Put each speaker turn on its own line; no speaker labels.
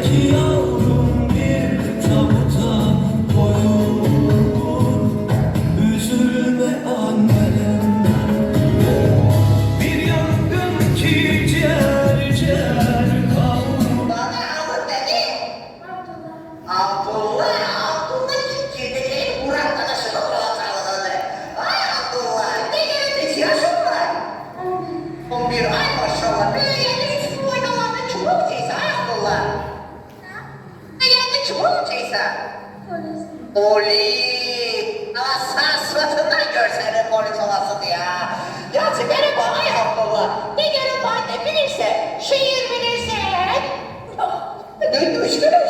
İki yavrum bir tabuta koyulur. Üzülme annem. Bir yangın ki ciğer ciğer kavrulur.
Bana alın dedi. Abdullah gitti. Burak tanışını ortalığı. Ay Abdullah, ne geldi yaşın var? 11 ay maşallah. Böyle yeni üç bu oynalarda çubuk çeyse ay Abdullah. Ne yeni çubuk çeyse? Oli. Aslan suratından görsenin polis olasın ya. Ya sigara bana ya Abdullah. Ne gelin var ne bilirse, şiir bilirse. Düşkünüm